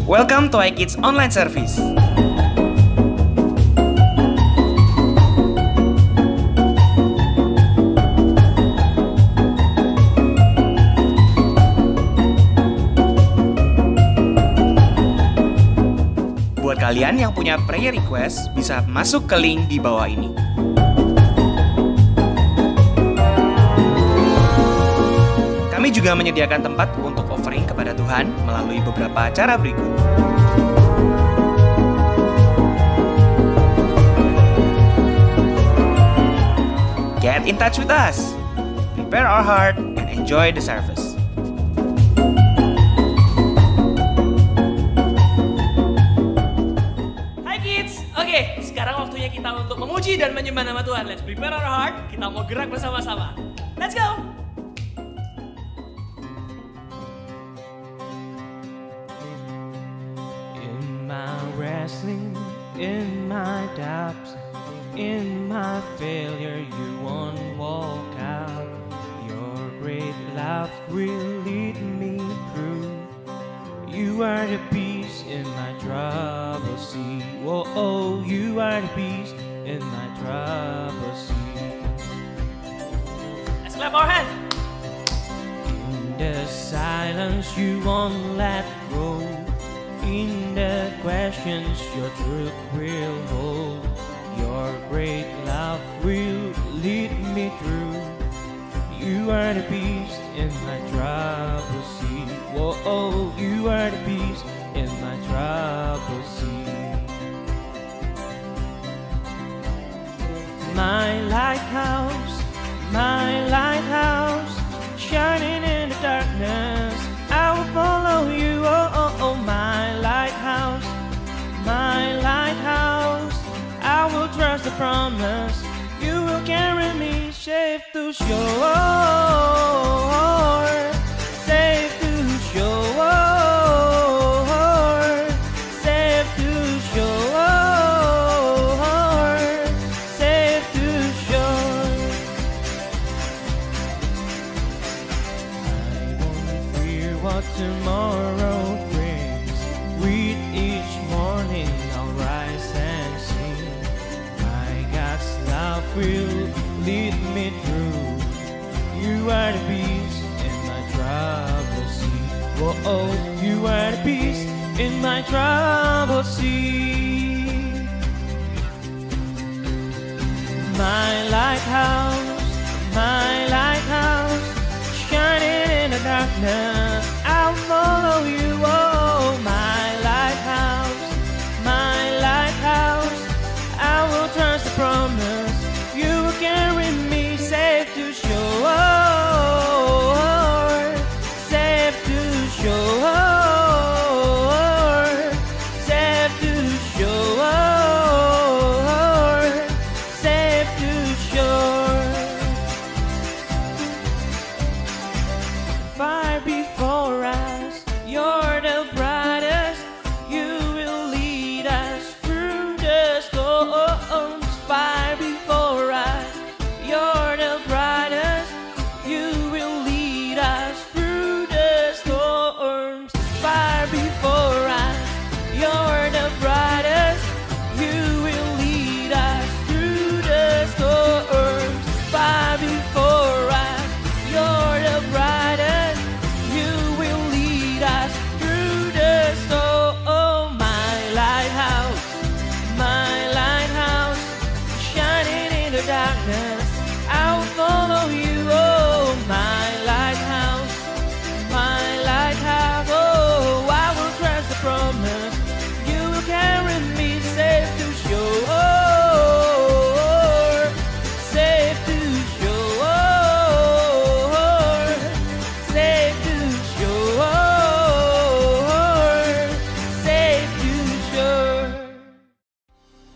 Welcome to iKids Online Service. Buat kalian yang punya prayer request, bisa masuk ke link di bawah ini. Kami juga menyediakan tempat untuk offering kepada Tuhan melalui beberapa cara berikut. Get in touch with us, prepare our heart, and enjoy the service. Hai kids, oke, sekarang waktunya kita untuk memuji dan menyembah nama Tuhan. Let's prepare our heart, kita mau gerak bersama-sama. Let's go! Wrestling in my doubts, in my failure, you won't walk out. Your great love will lead me through. You are the peace in my trouble sea. Whoa, oh, you are the peace in my trouble sea. Let's clap our hands. In the silence, you won't let go. In the questions, your truth will hold. Your great love will lead me through. You are the peace in my troubled sea. Whoa, oh, you are the peace in my troubled sea. My lighthouse, shining in the darkness. I will follow you, oh, oh, oh, my lighthouse, I will trust the promise. You will carry me safe to shore, safe to shore, safe to shore, safe to shore. I won't fear what tomorrow brings. With each morning I'll rise and sing. My God's love will lead me through. You are the peace in my troubled sea. Whoa, oh, you are the peace in my troubled sea. My lighthouse, shining in the darkness. I'll follow you, oh, my lighthouse, I will trust the promise. You will carry me safe to shore, safe to shore, safe to shore, safe to shore. Fire before us, you're the brightest. You will lead us through the storms. Fire before us, you're the brightest. You will lead us through the storms. Fire before us, you're the brightest. You will lead us through the storms. Fire before us, you're the brightest. You will lead us through the storm. My lighthouse, shining in the darkness. I'll follow you, oh, my lighthouse, oh, I will trust the promise. You will carry me safe to shore, safe to shore, safe to shore, safe to shore.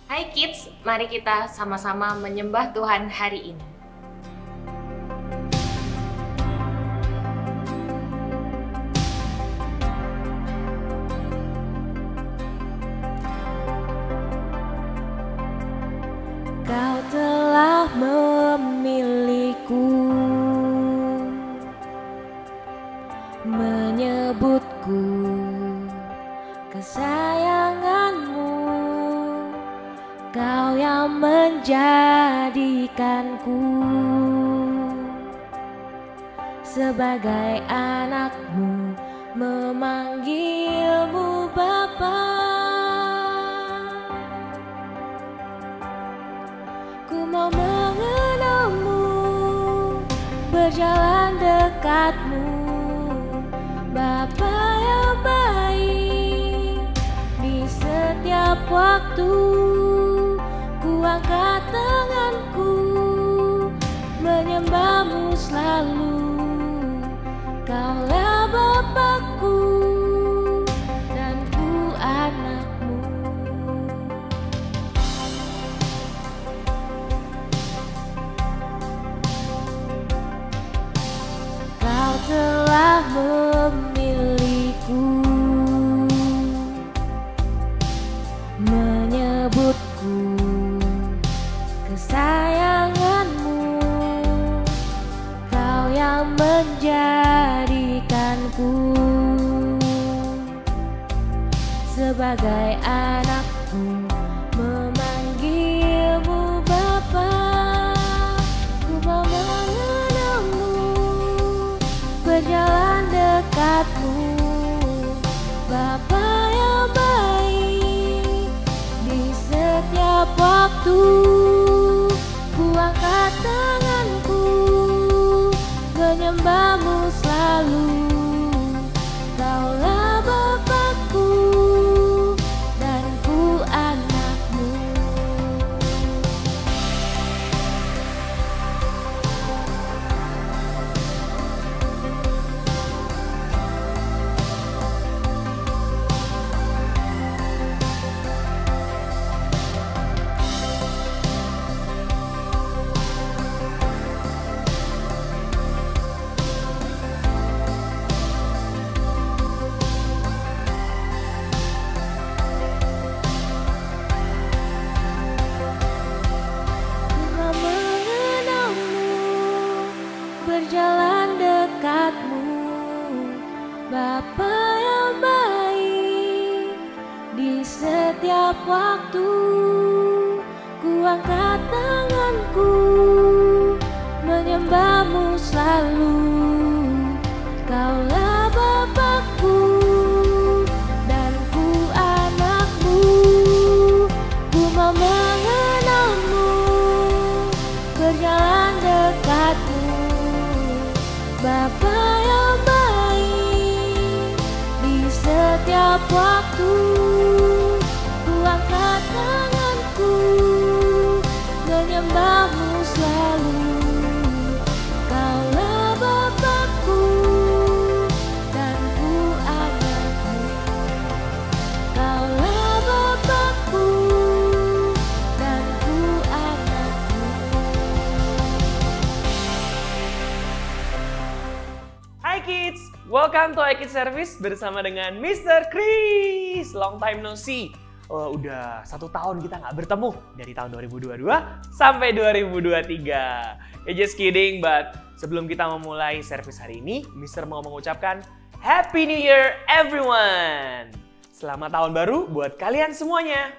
Hai kids, mari kita sama-sama menyembah Tuhan hari ini. Kau telah memilihku, menyebutku ke kesayanganmu, Kau yang menjadikanku sebagai anakmu, memanggilmu Bapa. Ku mau mengenalmu, berjalan dekatmu, Bapa yang baik. Di setiap waktu ku angkat tanganku, menyembahmu selalu. Kaulah Bapakku dan ku anakmu. Kau telah memilihku, menyebutku kesayanganmu, Kau yang menjadikanku sebagai anakmu, memanggilmu Bapa. Ku mau mengenalmu, berjalan dekatmu, Bapa yang baik. Di setiap waktu ku angkat tanganku, menyembahmu selalu. Kaulah Bapakku dan ku anakmu. Berjalan dekatmu, Bapa yang baik. Di setiap waktu ku angkat tanganku, menyembahmu selalu. Kaulah Bapakku dan ku anakmu. Ku mau mengenalmu, berjalan dekatmu, Bapa yang baik. Di setiap waktu ku angkat tanganku, menyembahmu selalu. Kaulah Bapakku dan ku anakmu. Kaulah Bapakku dan ku anakmu. Hai kids, welcome to iKids Service bersama dengan Mr. Chris. Long time no see. Udah 1 tahun kita nggak bertemu dari tahun 2022 sampai 2023. Just kidding, but sebelum kita memulai service hari ini, Mr. mau mengucapkan Happy New Year everyone. Selamat tahun baru buat kalian semuanya.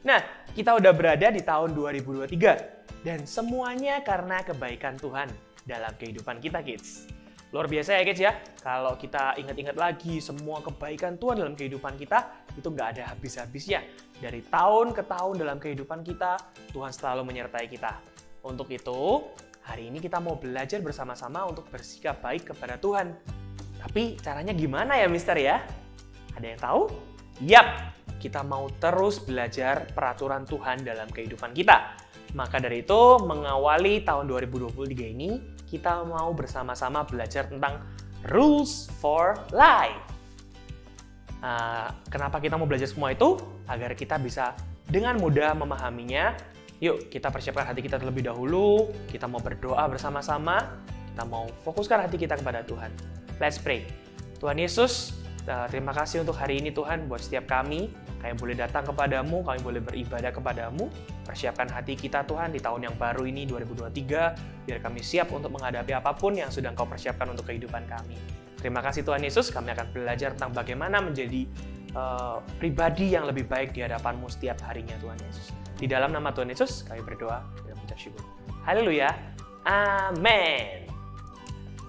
Nah, kita udah berada di tahun 2023 dan semuanya karena kebaikan Tuhan dalam kehidupan kita, kids. Luar biasa ya kids ya, kalau kita ingat-ingat lagi semua kebaikan Tuhan dalam kehidupan kita, itu nggak ada habis-habisnya. Dari tahun ke tahun dalam kehidupan kita, Tuhan selalu menyertai kita. Untuk itu, hari ini kita mau belajar bersama-sama untuk bersikap baik kepada Tuhan. Tapi caranya gimana ya Mister ya? Ada yang tahu? Yap, kita mau terus belajar peraturan Tuhan dalam kehidupan kita. Maka dari itu, mengawali tahun 2023 ini, kita mau bersama-sama belajar tentang Rules for Life. Kenapa kita mau belajar semua itu? Agar kita bisa dengan mudah memahaminya. Yuk, kita persiapkan hati kita terlebih dahulu. Kita mau berdoa bersama-sama. Kita mau fokuskan hati kita kepada Tuhan. Let's pray. Tuhan Yesus, terima kasih untuk hari ini Tuhan, buat setiap kami boleh datang kepadamu, kami boleh beribadah kepadamu. Persiapkan hati kita Tuhan di tahun yang baru ini 2023, biar kami siap untuk menghadapi apapun yang sudah Engkau persiapkan untuk kehidupan kami. Terima kasih Tuhan Yesus, kami akan belajar tentang bagaimana menjadi pribadi yang lebih baik di hadapan-Mu setiap harinya Tuhan Yesus. Di dalam nama Tuhan Yesus kami berdoa dan mengucap syukur. Haleluya. Amin.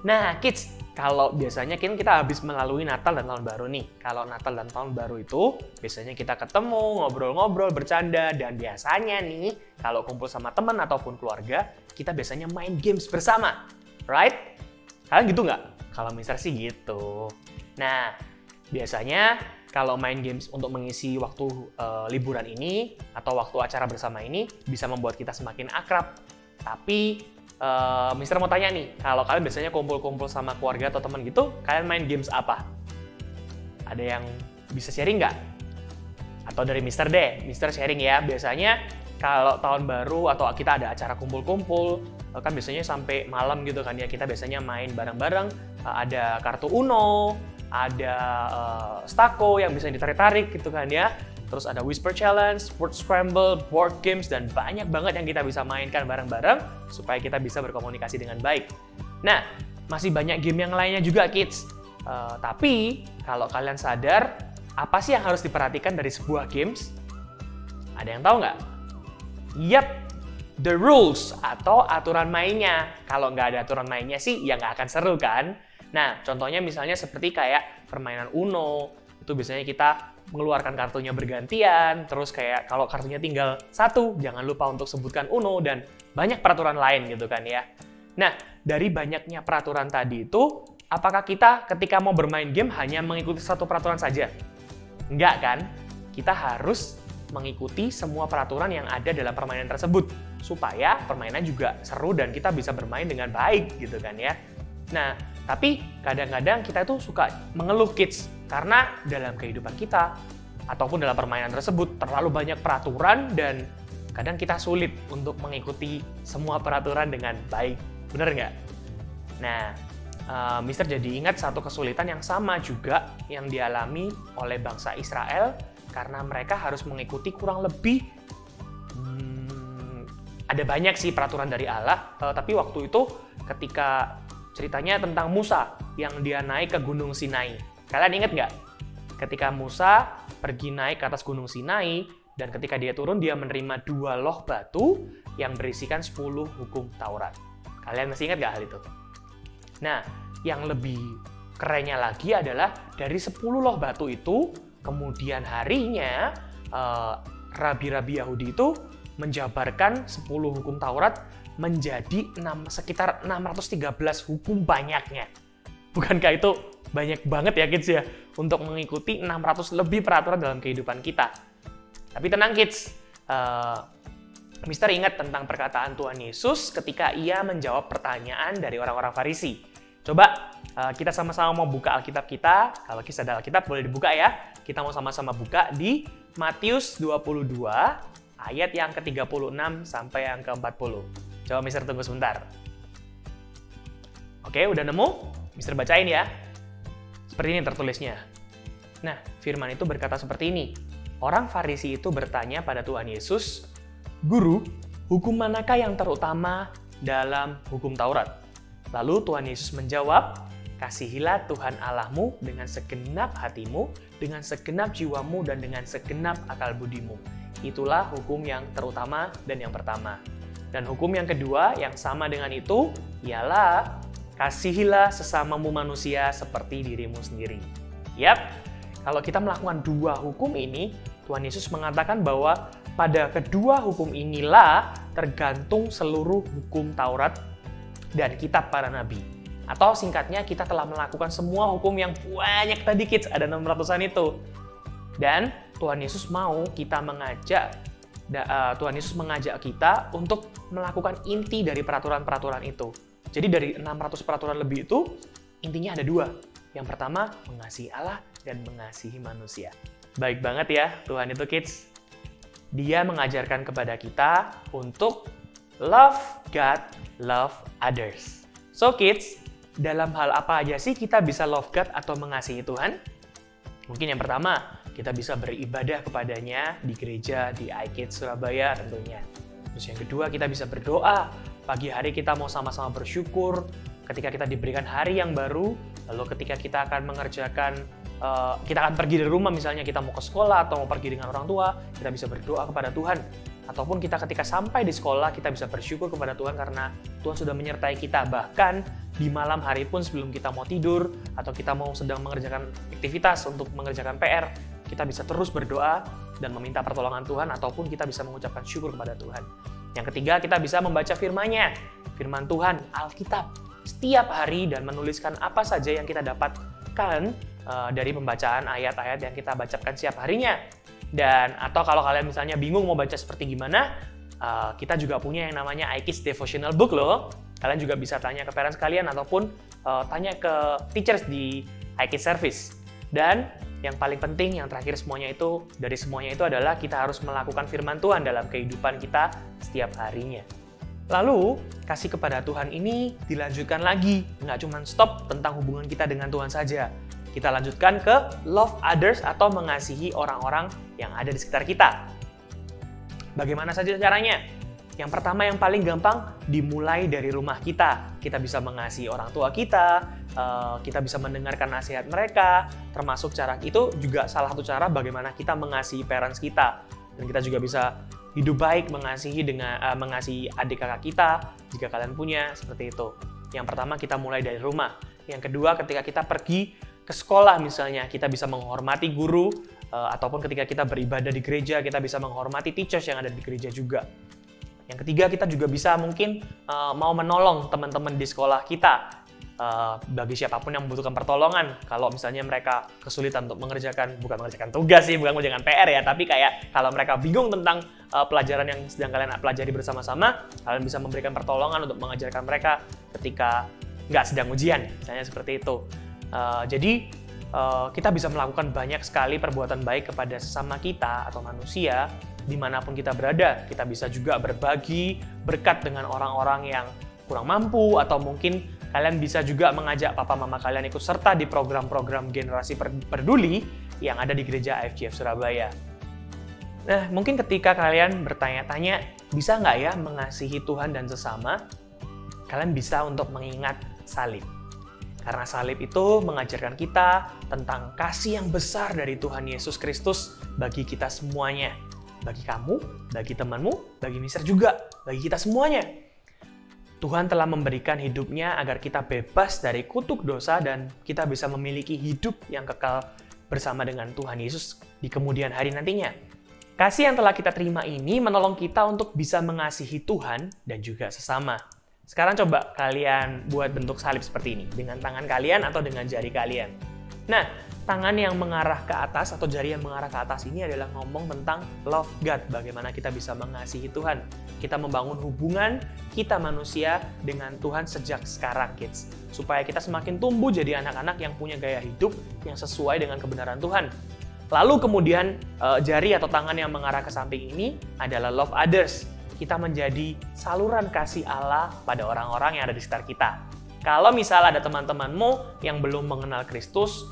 Nah, kids, kalau biasanya kita habis melalui Natal dan Tahun Baru nih. Kalau Natal dan Tahun Baru itu biasanya kita ketemu, ngobrol-ngobrol, bercanda, dan biasanya nih kalau kumpul sama teman ataupun keluarga, kita biasanya main games bersama, right? Kalian gitu nggak? Kalau Mister sih gitu. Nah, biasanya kalau main games untuk mengisi waktu liburan ini atau waktu acara bersama ini bisa membuat kita semakin akrab. Tapi Mister mau tanya nih, kalau kalian biasanya kumpul-kumpul sama keluarga atau teman gitu, kalian main games apa? Ada yang bisa sharing nggak? Atau dari Mister deh, Mister sharing ya. Biasanya kalau tahun baru atau kita ada acara kumpul-kumpul, kan biasanya sampai malam gitu kan ya, kita biasanya main bareng-bareng. Ada kartu Uno, ada Stako yang bisa ditarik-tarik gitu kan ya. Terus ada Whisper Challenge, Word Scramble, board games, dan banyak banget yang kita bisa mainkan bareng-bareng supaya kita bisa berkomunikasi dengan baik. Nah, masih banyak game yang lainnya juga, kids. Tapi, kalau kalian sadar, apa sih yang harus diperhatikan dari sebuah games? Ada yang tahu nggak? Yap, the rules atau aturan mainnya. Kalau nggak ada aturan mainnya sih, ya nggak akan seru kan? Nah, contohnya misalnya seperti kayak permainan Uno, itu biasanya kita mengeluarkan kartunya bergantian, terus kayak kalau kartunya tinggal satu, jangan lupa untuk sebutkan Uno, dan banyak peraturan lain gitu kan ya. Nah, dari banyaknya peraturan tadi itu, apakah kita ketika mau bermain game hanya mengikuti satu peraturan saja? Enggak kan? Kita harus mengikuti semua peraturan yang ada dalam permainan tersebut, supaya permainan juga seru dan kita bisa bermain dengan baik gitu kan ya. Nah, tapi kadang-kadang kita itu suka mengeluh, kids, karena dalam kehidupan kita ataupun dalam permainan tersebut terlalu banyak peraturan dan kadang kita sulit untuk mengikuti semua peraturan dengan baik. Bener nggak? Nah, Mister jadi ingat satu kesulitan yang sama juga yang dialami oleh bangsa Israel karena mereka harus mengikuti kurang lebih ada banyak sih peraturan dari Allah, tapi waktu itu ketika ceritanya tentang Musa yang dia naik ke Gunung Sinai. Kalian ingat nggak? Ketika Musa pergi naik ke atas Gunung Sinai, dan ketika dia turun, dia menerima 2 loh batu yang berisikan 10 hukum Taurat. Kalian masih ingat nggak hal itu? Nah, yang lebih kerennya lagi adalah dari 10 loh batu itu, kemudian harinya rabi-rabi Yahudi itu menjabarkan 10 hukum Taurat menjadi sekitar 613 hukum banyaknya. Bukankah itu banyak banget ya, kids ya, untuk mengikuti 600 lebih peraturan dalam kehidupan kita. Tapi tenang, kids, Mister ingat tentang perkataan Tuhan Yesus ketika ia menjawab pertanyaan dari orang-orang Farisi. Coba kita sama-sama mau buka Alkitab kita. Kalau kisah ada Alkitab boleh dibuka ya. Kita mau sama-sama buka di Matius 22 ayat yang ke-36 sampai yang ke-40. Coba Mister tunggu sebentar. Oke, udah nemu? Mister bacain ya. Seperti ini tertulisnya. Nah, firman itu berkata seperti ini. Orang Farisi itu bertanya pada Tuhan Yesus, "Guru, hukum manakah yang terutama dalam hukum Taurat?" Lalu Tuhan Yesus menjawab, "Kasihilah Tuhan Allahmu dengan segenap hatimu, dengan segenap jiwamu, dan dengan segenap akal budimu. Itulah hukum yang terutama dan yang pertama. Dan hukum yang kedua yang sama dengan itu ialah kasihilah sesamamu manusia seperti dirimu sendiri." Yap, kalau kita melakukan 2 hukum ini, Tuhan Yesus mengatakan bahwa pada kedua hukum inilah tergantung seluruh hukum Taurat dan kitab para nabi. Atau singkatnya, kita telah melakukan semua hukum yang banyak tadi, kids, ada 600-an itu. Dan Tuhan Yesus mau kita Tuhan Yesus mengajak kita untuk melakukan inti dari peraturan-peraturan itu. Jadi dari 600 peraturan lebih itu, intinya ada 2. Yang pertama, mengasihi Allah dan mengasihi manusia. Baik banget ya Tuhan itu, kids. Dia mengajarkan kepada kita untuk love God, love others. So kids, dalam hal apa aja sih kita bisa love God atau mengasihi Tuhan? Mungkin yang pertama, kita bisa beribadah kepadanya di gereja, di iKids Surabaya tentunya. Terus yang kedua, kita bisa berdoa. Pagi hari kita mau sama-sama bersyukur ketika kita diberikan hari yang baru, lalu ketika kita akan mengerjakan kita akan pergi dari rumah, misalnya kita mau ke sekolah atau mau pergi dengan orang tua, kita bisa berdoa kepada Tuhan. Ataupun kita ketika sampai di sekolah, kita bisa bersyukur kepada Tuhan karena Tuhan sudah menyertai kita. Bahkan di malam hari pun sebelum kita mau tidur atau kita mau sedang mengerjakan aktivitas untuk mengerjakan PR, kita bisa terus berdoa dan meminta pertolongan Tuhan, ataupun kita bisa mengucapkan syukur kepada Tuhan. Yang ketiga, kita bisa membaca firman-Nya, firman Tuhan, Alkitab, setiap hari dan menuliskan apa saja yang kita dapatkan dari pembacaan ayat-ayat yang kita bacakan setiap harinya. Dan atau kalau kalian misalnya bingung mau baca seperti gimana, kita juga punya yang namanya iKids Devotional Book loh. Kalian juga bisa tanya ke parents kalian ataupun tanya ke teachers di iKids Service. Dan yang paling penting, yang terakhir dari semuanya itu adalah kita harus melakukan firman Tuhan dalam kehidupan kita setiap harinya. Lalu, kasih kepada Tuhan ini dilanjutkan lagi. Nggak cuma stop tentang hubungan kita dengan Tuhan saja. Kita lanjutkan ke love others atau mengasihi orang-orang yang ada di sekitar kita. Bagaimana saja caranya? Yang pertama, yang paling gampang, dimulai dari rumah kita. Kita bisa mengasihi orang tua kita bisa mendengarkan nasihat mereka, termasuk cara itu juga salah satu cara bagaimana kita mengasihi parents kita. Dan kita juga bisa hidup baik mengasihi adik kakak kita jika kalian punya, seperti itu. Yang pertama, kita mulai dari rumah. Yang kedua, ketika kita pergi ke sekolah misalnya, kita bisa menghormati guru, ataupun ketika kita beribadah di gereja, kita bisa menghormati teachers yang ada di gereja juga. Yang ketiga, kita juga bisa mungkin mau menolong teman-teman di sekolah kita, bagi siapapun yang membutuhkan pertolongan. Kalau misalnya mereka kesulitan untuk bukan mengerjakan tugas sih, bukan mengerjakan PR ya, tapi kayak kalau mereka bingung tentang pelajaran yang sedang kalian pelajari bersama-sama, kalian bisa memberikan pertolongan untuk mengajarkan mereka ketika nggak sedang ujian, misalnya seperti itu. Jadi kita bisa melakukan banyak sekali perbuatan baik kepada sesama kita atau manusia dimanapun kita berada. Kita bisa juga berbagi berkat dengan orang-orang yang kurang mampu, atau mungkin kalian bisa juga mengajak papa mama kalian ikut serta di program-program generasi peduli yang ada di gereja AFGF Surabaya. Nah, mungkin ketika kalian bertanya-tanya, bisa nggak ya mengasihi Tuhan dan sesama? Kalian bisa untuk mengingat salib. Karena salib itu mengajarkan kita tentang kasih yang besar dari Tuhan Yesus Kristus bagi kita semuanya. Bagi kamu, bagi temanmu, bagi mister juga, bagi kita semuanya. Tuhan telah memberikan hidupnya agar kita bebas dari kutuk dosa dan kita bisa memiliki hidup yang kekal bersama dengan Tuhan Yesus di kemudian hari nantinya. Kasih yang telah kita terima ini menolong kita untuk bisa mengasihi Tuhan dan juga sesama. Sekarang coba kalian buat bentuk salib seperti ini dengan tangan kalian atau dengan jari kalian. Nah, tangan yang mengarah ke atas atau jari yang mengarah ke atas ini adalah ngomong tentang love God, bagaimana kita bisa mengasihi Tuhan. Kita membangun hubungan kita manusia dengan Tuhan sejak sekarang, kids. Supaya kita semakin tumbuh jadi anak-anak yang punya gaya hidup yang sesuai dengan kebenaran Tuhan. Lalu kemudian jari atau tangan yang mengarah ke samping ini adalah love others. Kita menjadi saluran kasih Allah pada orang-orang yang ada di sekitar kita. Kalau misal ada teman-temanmu yang belum mengenal Kristus,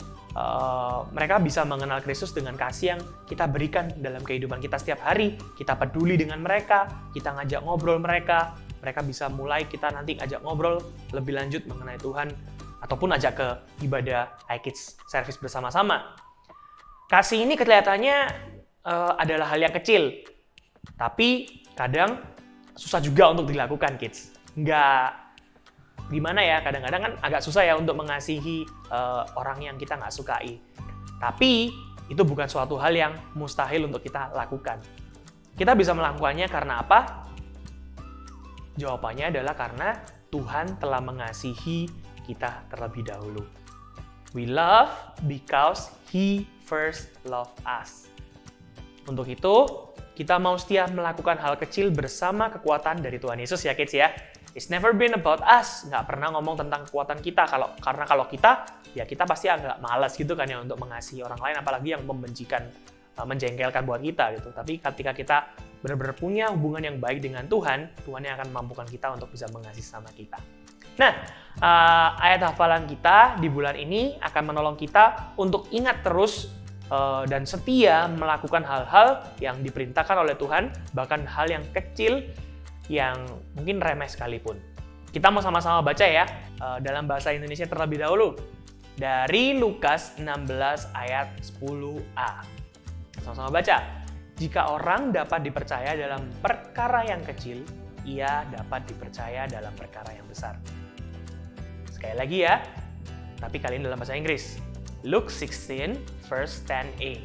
mereka bisa mengenal Kristus dengan kasih yang kita berikan dalam kehidupan kita setiap hari. Kita peduli dengan mereka, kita ngajak ngobrol mereka bisa mulai kita nanti ngajak ngobrol lebih lanjut mengenai Tuhan, ataupun ajak ke ibadah iKids Service bersama-sama. Kasih ini kelihatannya adalah hal yang kecil, tapi kadang susah juga untuk dilakukan, kids. Gimana ya, kadang-kadang kan agak susah ya untuk mengasihi orang yang kita nggak sukai. Tapi itu bukan suatu hal yang mustahil untuk kita lakukan. Kita bisa melakukannya karena apa? Jawabannya adalah karena Tuhan telah mengasihi kita terlebih dahulu. We love because He first loved us. Untuk itu, kita mau setia melakukan hal kecil bersama kekuatan dari Tuhan Yesus ya, kids ya. It's never been about us. Nggak pernah ngomong tentang kekuatan kita. Karena kalau kita, ya kita pasti agak malas gitu kan ya untuk mengasihi orang lain, apalagi yang membencikan, menjengkelkan buat kita gitu. Tapi ketika kita benar-benar punya hubungan yang baik dengan Tuhan, Tuhan yang akan memampukan kita untuk bisa mengasihi sama kita. Nah, ayat hafalan kita di bulan ini akan menolong kita untuk ingat terus dan setia melakukan hal-hal yang diperintahkan oleh Tuhan, bahkan hal yang kecil yang mungkin remeh sekalipun. Kita mau sama-sama baca ya, dalam bahasa Indonesia terlebih dahulu. Dari Lukas 16 ayat 10a. Sama-sama baca. Jika orang dapat dipercaya dalam perkara yang kecil, ia dapat dipercaya dalam perkara yang besar. Sekali lagi ya, tapi kali ini dalam bahasa Inggris. Luke 16 verse 10a.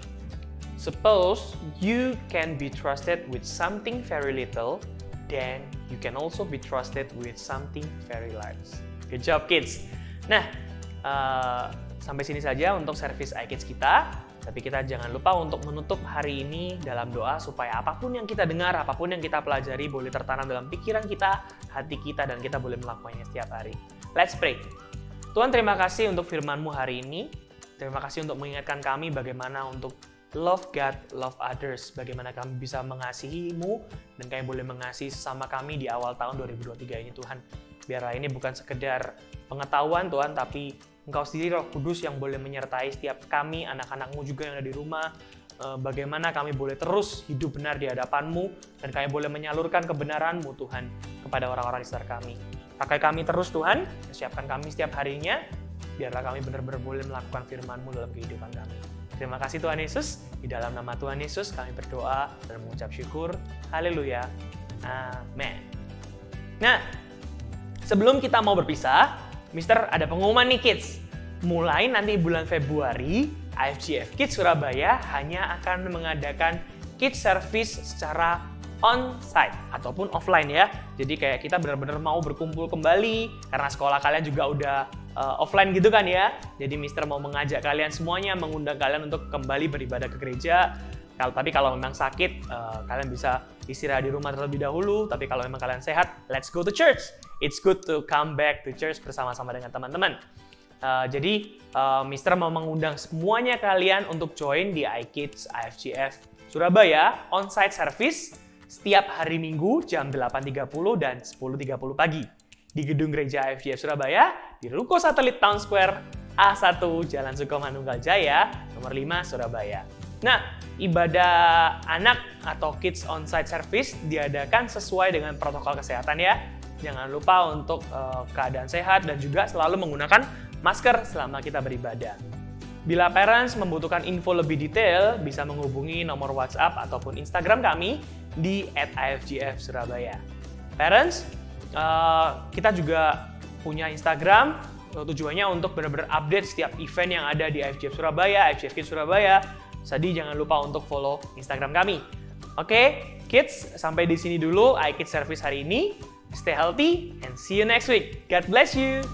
Suppose you can be trusted with something very little, then you can also be trusted with something very large. Good job kids. Nah, sampai sini saja untuk servis iKids kita. Tapi kita jangan lupa untuk menutup hari ini dalam doa supaya apapun yang kita dengar, apapun yang kita pelajari boleh tertanam dalam pikiran kita, hati kita, dan kita boleh melakukannya setiap hari. Let's pray. Tuhan, terima kasih untuk firman-Mu hari ini. Terima kasih untuk mengingatkan kami bagaimana untuk love God, love others. Bagaimana kami bisa mengasihi-Mu dan kami boleh mengasihi sesama kami di awal tahun 2023 ini Tuhan. Biarlah ini bukan sekedar pengetahuan Tuhan, tapi Engkau sendiri Roh Kudus yang boleh menyertai setiap kami, anak-anak-Mu juga yang ada di rumah. Bagaimana kami boleh terus hidup benar di hadapan-Mu dan kami boleh menyalurkan kebenaran-Mu Tuhan kepada orang-orang di sekitar kami. Pakai kami terus Tuhan, persiapkan kami setiap harinya, biarlah kami benar-benar boleh melakukan firman-Mu dalam kehidupan kami. Terima kasih Tuhan Yesus, di dalam nama Tuhan Yesus kami berdoa dan mengucap syukur. Haleluya. Amin. Nah, sebelum kita mau berpisah, Mister ada pengumuman nih kids. Mulai nanti bulan Februari, IFGF Kids Surabaya hanya akan mengadakan kids service secara on-site ataupun offline ya. Jadi kayak kita benar-benar mau berkumpul kembali karena sekolah kalian juga udah offline gitu kan ya. Jadi Mister mau mengajak kalian semuanya, mengundang kalian untuk kembali beribadah ke gereja. Tapi kalau memang sakit, kalian bisa istirahat di rumah terlebih dahulu. Tapi kalau memang kalian sehat, let's go to church. It's good to come back to church bersama-sama dengan teman-teman. Jadi, Mister mau mengundang semuanya kalian untuk join di iKids IFGF Surabaya on-site service setiap hari Minggu jam 8.30 dan 10.30 pagi di Gedung Gereja IFGF Surabaya di Ruko Satelit Town Square A1 Jalan Sukomanunggal Jaya nomor 5 Surabaya. Nah, ibadah anak atau kids on-site service diadakan sesuai dengan protokol kesehatan ya. Jangan lupa untuk keadaan sehat dan juga selalu menggunakan masker selama kita beribadah. Bila parents membutuhkan info lebih detail, bisa menghubungi nomor WhatsApp ataupun Instagram kami di @ifgfsurabaya. Parents, kita juga punya Instagram, tujuannya untuk benar-benar update setiap event yang ada di IFGF Surabaya, IFGF Kids Surabaya. Jadi jangan lupa untuk follow Instagram kami. Oke, kids, sampai di sini dulu iKids Service hari ini. Stay healthy and see you next week. God bless you.